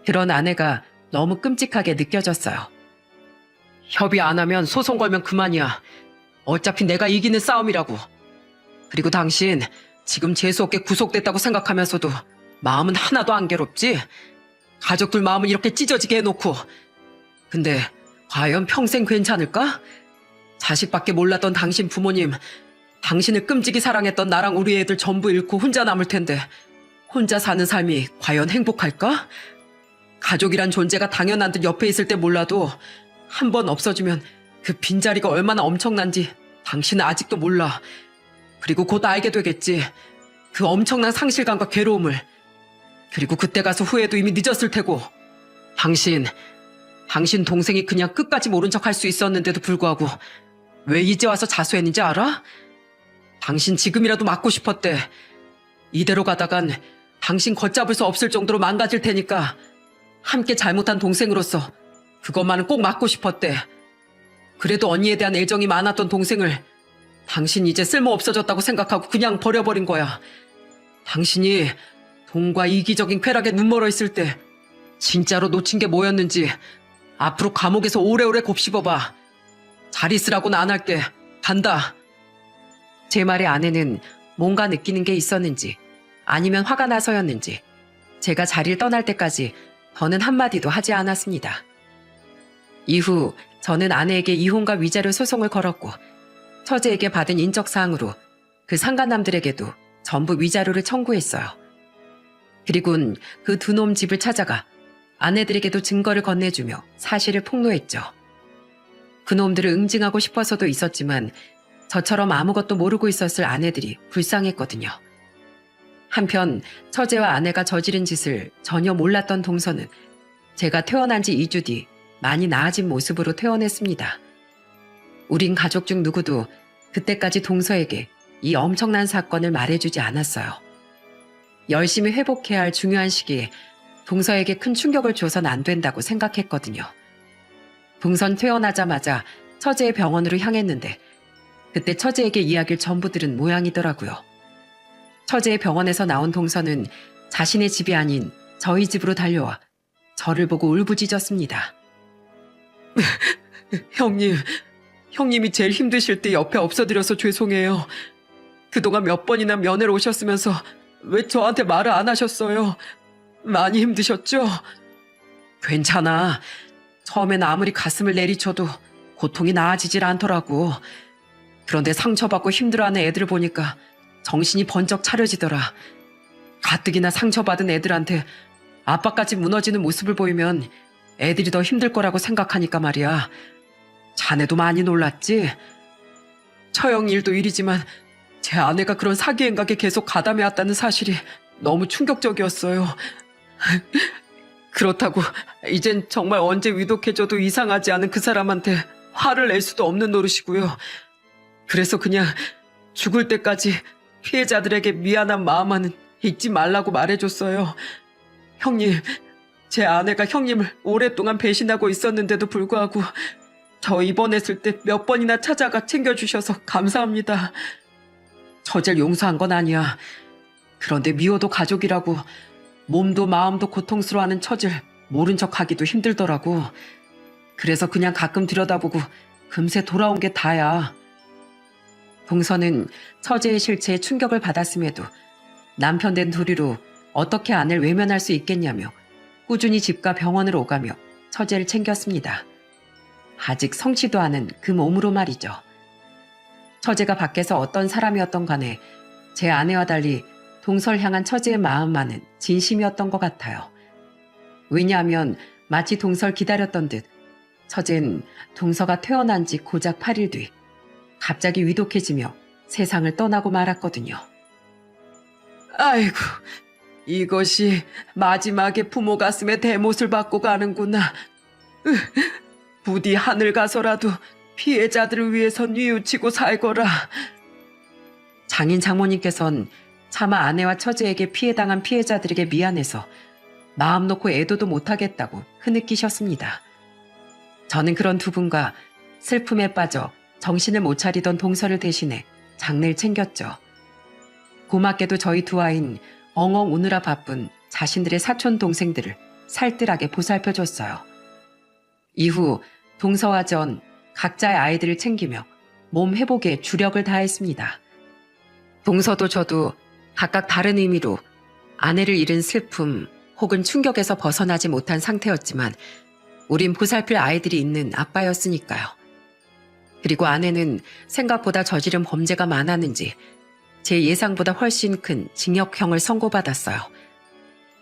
그런 아내가 너무 끔찍하게 느껴졌어요. 협의 안 하면 소송 걸면 그만이야. 어차피 내가 이기는 싸움이라고. 그리고 당신 지금 재수없게 구속됐다고 생각하면서도 마음은 하나도 안 괴롭지? 가족들 마음은 이렇게 찢어지게 해놓고. 근데 과연 평생 괜찮을까? 자식밖에 몰랐던 당신 부모님, 당신을 끔찍이 사랑했던 나랑 우리 애들 전부 잃고 혼자 남을 텐데 혼자 사는 삶이 과연 행복할까? 가족이란 존재가 당연한 듯 옆에 있을 때 몰라도 한 번 없어지면 그 빈자리가 얼마나 엄청난지 당신은 아직도 몰라. 그리고 곧 알게 되겠지. 그 엄청난 상실감과 괴로움을. 그리고 그때 가서 후회도 이미 늦었을 테고. 당신 동생이 그냥 끝까지 모른 척 할 수 있었는데도 불구하고 왜 이제 와서 자수했는지 알아? 당신 지금이라도 맞고 싶었대. 이대로 가다간 당신 걷잡을 수 없을 정도로 망가질 테니까 함께 잘못한 동생으로서 그것만은 꼭 맞고 싶었대. 그래도 언니에 대한 애정이 많았던 동생을 당신 이제 쓸모 없어졌다고 생각하고 그냥 버려버린 거야. 당신이 돈과 이기적인 쾌락에 눈멀어 있을 때 진짜로 놓친 게 뭐였는지 앞으로 감옥에서 오래오래 곱씹어봐. 잘 있으라고는 안 할게. 간다. 제 말에 아내는 뭔가 느끼는 게 있었는지 아니면 화가 나서였는지 제가 자리를 떠날 때까지 더는 한마디도 하지 않았습니다. 이후 저는 아내에게 이혼과 위자료 소송을 걸었고 처제에게 받은 인적사항으로 그 상간남들에게도 전부 위자료를 청구했어요. 그리곤 그 두 놈 집을 찾아가 아내들에게도 증거를 건네주며 사실을 폭로했죠. 그놈들을 응징하고 싶어서도 있었지만 저처럼 아무것도 모르고 있었을 아내들이 불쌍했거든요. 한편 처제와 아내가 저지른 짓을 전혀 몰랐던 동서는 제가 퇴원한 지 2주 뒤 많이 나아진 모습으로 퇴원했습니다. 우린 가족 중 누구도 그때까지 동서에게 이 엄청난 사건을 말해주지 않았어요. 열심히 회복해야 할 중요한 시기에 동서에게 큰 충격을 줘선 안 된다고 생각했거든요. 동선 퇴원하자마자 처제의 병원으로 향했는데 그때 처제에게 이야기를 전부 들은 모양이더라고요. 처제의 병원에서 나온 동서는 자신의 집이 아닌 저희 집으로 달려와 저를 보고 울부짖었습니다. 형님이 제일 힘드실 때 옆에 없어드려서 죄송해요. 그동안 몇 번이나 면회를 오셨으면서 왜 저한테 말을 안 하셨어요? 많이 힘드셨죠? 괜찮아. 처음엔 아무리 가슴을 내리쳐도 고통이 나아지질 않더라고. 그런데 상처받고 힘들어하는 애들을 보니까 정신이 번쩍 차려지더라. 가뜩이나 상처받은 애들한테 아빠까지 무너지는 모습을 보이면 애들이 더 힘들 거라고 생각하니까 말이야. 자네도 많이 놀랐지? 처형 일도 일이지만 제 아내가 그런 사기 행각에 계속 가담해왔다는 사실이 너무 충격적이었어요. 그렇다고 이젠 정말 언제 위독해져도 이상하지 않은 그 사람한테 화를 낼 수도 없는 노릇이고요. 그래서 그냥 죽을 때까지 피해자들에게 미안한 마음만은 잊지 말라고 말해줬어요. 형님, 제 아내가 형님을 오랫동안 배신하고 있었는데도 불구하고 저 입원했을 때 몇 번이나 찾아가 챙겨주셔서 감사합니다. 저질 용서한 건 아니야. 그런데 미워도 가족이라고 몸도 마음도 고통스러워하는 처질 모른 척하기도 힘들더라고. 그래서 그냥 가끔 들여다보고 금세 돌아온 게 다야. 동서는 처제의 실체에 충격을 받았음에도 남편 된 도리로 어떻게 아내를 외면할 수 있겠냐며 꾸준히 집과 병원을 오가며 처제를 챙겼습니다. 아직 성치도 않은 그 몸으로 말이죠. 처제가 밖에서 어떤 사람이었던 간에 제 아내와 달리 동서를 향한 처제의 마음만은 진심이었던 것 같아요. 왜냐하면 마치 동서를 기다렸던 듯 처제는 동서가 퇴원한 지 고작 8일 뒤 갑자기 위독해지며 세상을 떠나고 말았거든요. 아이고, 이것이 마지막에 부모 가슴에 대못을 받고 가는구나. 부디 하늘 가서라도 피해자들을 위해서 뉘우치고 살거라. 장인 장모님께서는 차마 아내와 처제에게 피해당한 피해자들에게 미안해서 마음 놓고 애도도 못하겠다고 흐느끼셨습니다. 저는 그런 두 분과 슬픔에 빠져 정신을 못 차리던 동서를 대신해 장례를 챙겼죠. 고맙게도 저희 두 아이는 엉엉 우느라 바쁜 자신들의 사촌 동생들을 살뜰하게 보살펴줬어요. 이후 동서와 전 각자의 아이들을 챙기며 몸 회복에 주력을 다했습니다. 동서도 저도 각각 다른 의미로 아내를 잃은 슬픔 혹은 충격에서 벗어나지 못한 상태였지만 우린 보살필 아이들이 있는 아빠였으니까요. 그리고 아내는 생각보다 저지른 범죄가 많았는지 제 예상보다 훨씬 큰 징역형을 선고받았어요.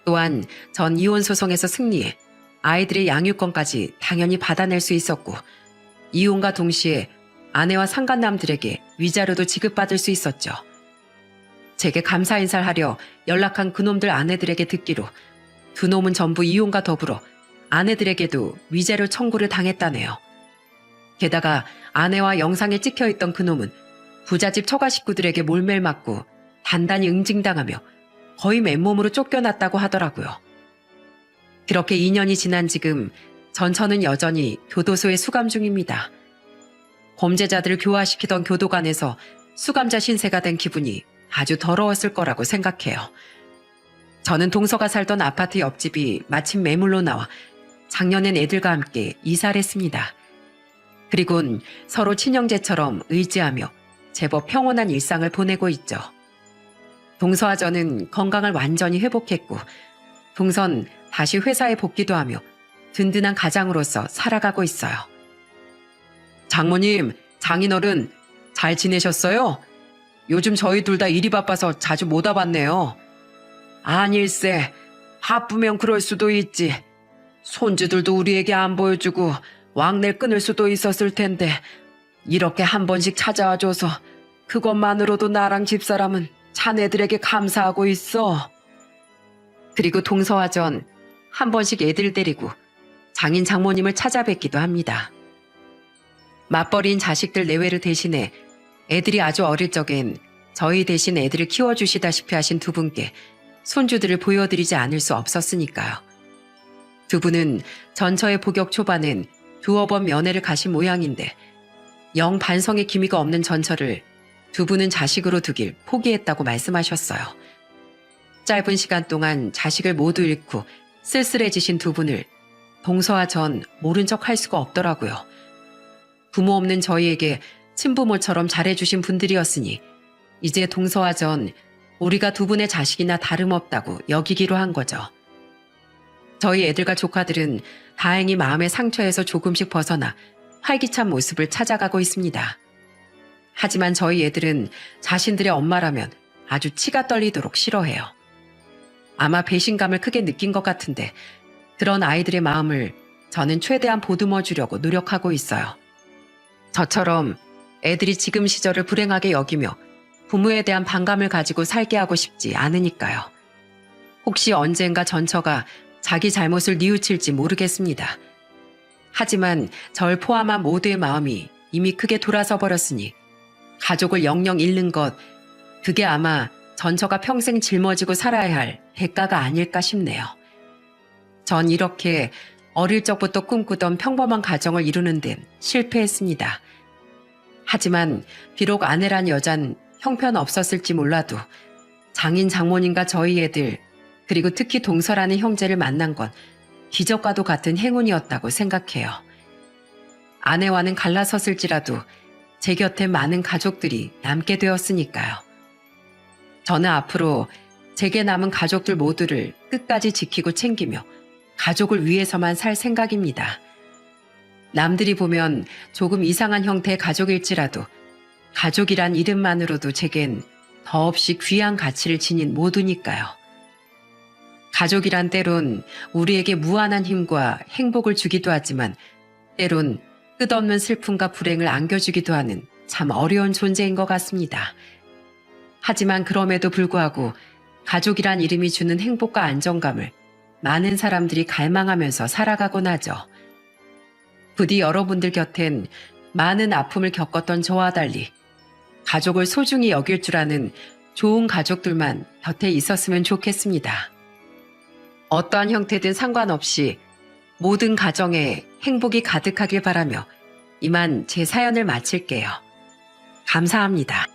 또한 전 이혼 소송에서 승리해 아이들의 양육권까지 당연히 받아낼 수 있었고 이혼과 동시에 아내와 상간남들에게 위자료도 지급받을 수 있었죠. 제게 감사 인사를 하려 연락한 그놈들 아내들에게 듣기로 두 놈은 전부 이혼과 더불어 아내들에게도 위자료 청구를 당했다네요. 게다가 아내와 영상에 찍혀있던 그놈은 부잣집 처가 식구들에게 몰매를 맞고 단단히 응징당하며 거의 맨몸으로 쫓겨났다고 하더라고요. 그렇게 2년이 지난 지금 전처는 여전히 교도소에 수감 중입니다. 범죄자들을 교화시키던 교도관에서 수감자 신세가 된 기분이 아주 더러웠을 거라고 생각해요. 저는 동서가 살던 아파트 옆집이 마침 매물로 나와 작년엔 애들과 함께 이사를 했습니다. 그리곤 서로 친형제처럼 의지하며 제법 평온한 일상을 보내고 있죠. 동서와 저는 건강을 완전히 회복했고 동선 다시 회사에 복귀도 하며 든든한 가장으로서 살아가고 있어요. 장모님, 장인어른 잘 지내셨어요? 요즘 저희 둘 다 일이 바빠서 자주 못 와봤네요. 아닐세, 바쁘면 그럴 수도 있지. 손주들도 우리에게 안 보여주고 왕래를 끊을 수도 있었을 텐데 이렇게 한 번씩 찾아와줘서 그것만으로도 나랑 집사람은 자네들에게 감사하고 있어. 그리고 동서화전 한 번씩 애들 데리고 장인 장모님을 찾아뵙기도 합니다. 맞벌이인 자식들 내외를 대신해 애들이 아주 어릴 적엔 저희 대신 애들을 키워주시다시피 하신 두 분께 손주들을 보여드리지 않을 수 없었으니까요. 두 분은 전처의 복역 초반엔 두어 번 면회를 가신 모양인데 영 반성의 기미가 없는 전처를 두 분은 자식으로 두길 포기했다고 말씀하셨어요. 짧은 시간 동안 자식을 모두 잃고 쓸쓸해지신 두 분을 동서와 전 모른 척 할 수가 없더라고요. 부모 없는 저희에게 친부모처럼 잘해주신 분들이었으니 이제 동서와 전 우리가 두 분의 자식이나 다름없다고 여기기로 한 거죠. 저희 애들과 조카들은 다행히 마음의 상처에서 조금씩 벗어나 활기찬 모습을 찾아가고 있습니다. 하지만 저희 애들은 자신들의 엄마라면 아주 치가 떨리도록 싫어해요. 아마 배신감을 크게 느낀 것 같은데 그런 아이들의 마음을 저는 최대한 보듬어 주려고 노력하고 있어요. 저처럼 애들이 지금 시절을 불행하게 여기며 부모에 대한 반감을 가지고 살게 하고 싶지 않으니까요. 혹시 언젠가 전처가 자기 잘못을 뉘우칠지 모르겠습니다. 하지만 절 포함한 모두의 마음이 이미 크게 돌아서 버렸으니 가족을 영영 잃는 것, 그게 아마 전처가 평생 짊어지고 살아야 할 대가가 아닐까 싶네요. 전 이렇게 어릴 적부터 꿈꾸던 평범한 가정을 이루는 데는 실패했습니다. 하지만 비록 아내란 여잔 형편없었을지 몰라도 장인 장모님과 저희 애들 그리고 특히 동서라는 형제를 만난 건 기적과도 같은 행운이었다고 생각해요. 아내와는 갈라섰을지라도 제 곁에 많은 가족들이 남게 되었으니까요. 저는 앞으로 제게 남은 가족들 모두를 끝까지 지키고 챙기며 가족을 위해서만 살 생각입니다. 남들이 보면 조금 이상한 형태의 가족일지라도 가족이란 이름만으로도 제겐 더없이 귀한 가치를 지닌 모두니까요. 가족이란 때론 우리에게 무한한 힘과 행복을 주기도 하지만 때론 끝없는 슬픔과 불행을 안겨주기도 하는 참 어려운 존재인 것 같습니다. 하지만 그럼에도 불구하고 가족이란 이름이 주는 행복과 안정감을 많은 사람들이 갈망하면서 살아가곤 하죠. 부디 여러분들 곁엔 많은 아픔을 겪었던 저와 달리 가족을 소중히 여길 줄 아는 좋은 가족들만 곁에 있었으면 좋겠습니다. 어떠한 형태든 상관없이 모든 가정에 행복이 가득하길 바라며 이만 제 사연을 마칠게요. 감사합니다.